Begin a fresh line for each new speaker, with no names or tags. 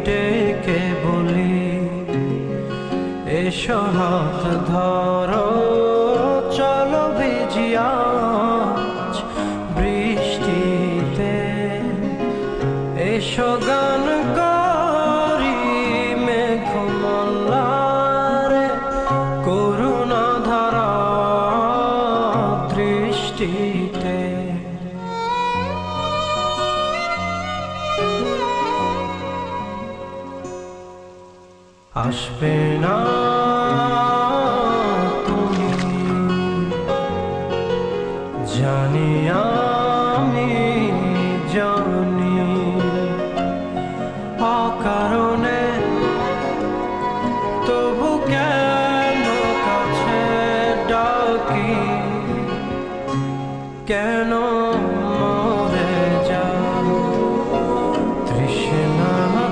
ডেকে বলি এসো হাত ধরো চলো ভিজি আজ বৃষ্টিতে এসো গান করি মেঘমল্লারে করুণা ধারা দৃষ্টিতে আসবে না তুমি জানি আমি জানি অকারণে তবু কেন কাছে ডাকি কেন